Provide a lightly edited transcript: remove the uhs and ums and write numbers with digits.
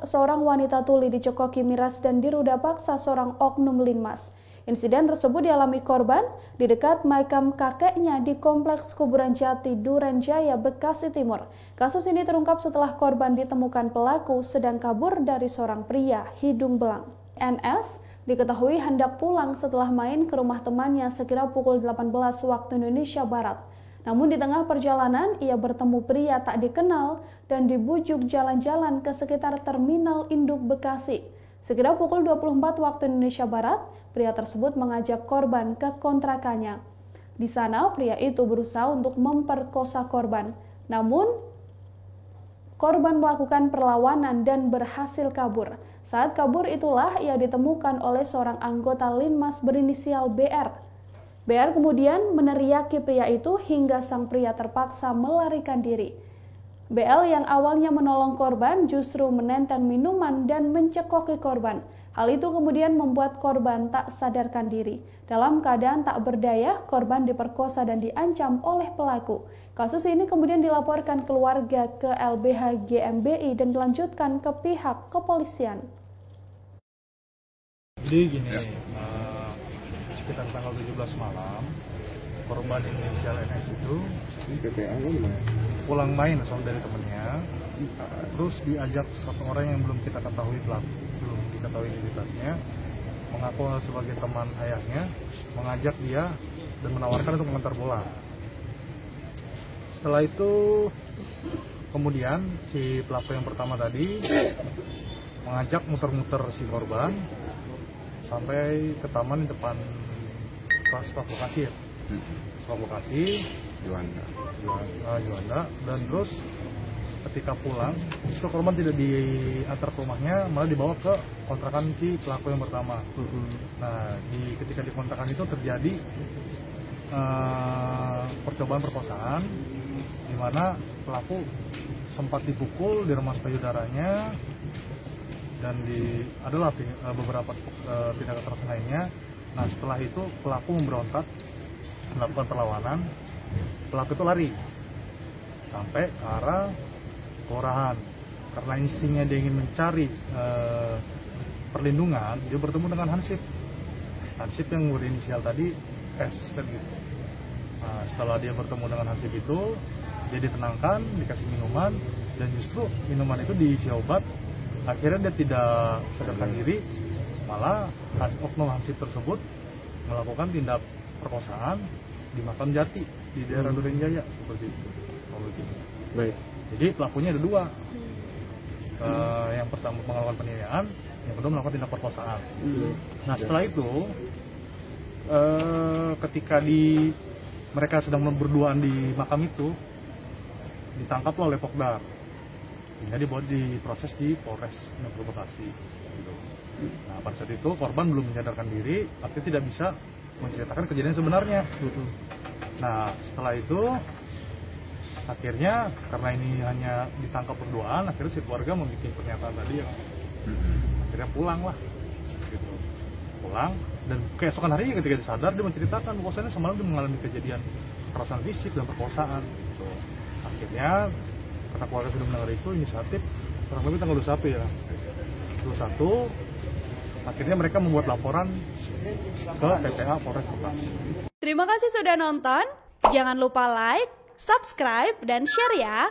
Seorang wanita tuli dicekoki miras dan diruda paksa seorang oknum linmas. Insiden tersebut dialami korban di dekat makam kakeknya di Kompleks Kuburan Jati, Duren Jaya, Bekasi Timur. Kasus ini terungkap setelah korban ditemukan pelaku sedang kabur dari seorang pria hidung belang. NS diketahui hendak pulang setelah main ke rumah temannya sekira pukul 18 waktu Indonesia Barat. Namun di tengah perjalanan, ia bertemu pria tak dikenal dan dibujuk jalan-jalan ke sekitar Terminal Induk Bekasi. Sekira pukul 24 waktu Indonesia Barat, pria tersebut mengajak korban ke kontrakannya. Di sana, pria itu berusaha untuk memperkosa korban. Namun, korban melakukan perlawanan dan berhasil kabur. Saat kabur itulah ia ditemukan oleh seorang anggota Linmas berinisial BR. BR kemudian meneriaki pria itu hingga sang pria terpaksa melarikan diri. BL yang awalnya menolong korban justru menenteng minuman dan mencekoki korban. Hal itu kemudian membuat korban tak sadarkan diri. Dalam keadaan tak berdaya, korban diperkosa dan diancam oleh pelaku. Kasus ini kemudian dilaporkan keluarga ke LBH GMBI dan dilanjutkan ke pihak kepolisian. Jadi gini, sekitar tanggal 17 malam, korban inisial NS itu pulang main sama dari temennya, terus diajak satu orang yang belum kita ketahui pelaku, belum diketahui identitasnya, mengaku sebagai teman ayahnya, mengajak dia dan menawarkan untuk mengantar pulang. Setelah itu, kemudian si pelaku yang pertama tadi mengajak muter-muter si korban sampai ke taman di depan staf lokasi ya. Staf lokasi Juanda, dan terus ketika pulang, justru korban tidak diantar ke rumahnya, malah dibawa ke kontrakan si pelaku yang pertama. Nah, ketika di kontrakan itu terjadi percobaan perkosaan, di mana pelaku sempat dipukul, diremas payudaranya, dan adalah beberapa tindak kekerasan lainnya. Nah, setelah itu pelaku memberontak, melakukan perlawanan. Pelaku itu lari sampai ke arah kelurahan. Karena instingnya dia ingin mencari perlindungan, dia bertemu dengan Hansip. Hansip yang berinisial tadi S kan gitu. Nah, setelah dia bertemu dengan Hansip itu, dia ditenangkan, dikasih minuman, dan justru minuman itu diisi obat. Akhirnya dia tidak sadarkan diri, malah oknum Hansip tersebut melakukan tindak perkosaan di makam Jati di daerah Duren Jaya, seperti itu. Baik. Jadi pelakunya ada dua, yang pertama melakukan penganiayaan, yang kedua melakukan tindak perkosaan. Nah, setelah itu ketika mereka sedang berduaan di makam itu, ditangkaplah oleh Pokdar. Hingga dibawa diproses di Polres Metro Bekasi. Gitu. Nah, pada saat itu korban belum menyadarkan diri, artinya tidak bisa menceritakan kejadian sebenarnya. Nah, setelah itu akhirnya karena ini hanya ditangkap berduaan, akhirnya si keluarga membuat pernyataan tadi yang akhirnya pulang lah. Gitu. Pulang, dan keesokan harinya ketika disadar dia menceritakan bahwasannya semalam dia mengalami kejadian kekerasan fisik dan perkosaan. Gitu. Akhirnya karena keluarga sudah mendengar itu, inisiatif kurang lebih tanggal 21 ya, 21, akhirnya mereka membuat laporan ke PPA Polres Bekasi. Terima kasih sudah nonton. Jangan lupa like, subscribe, dan share ya.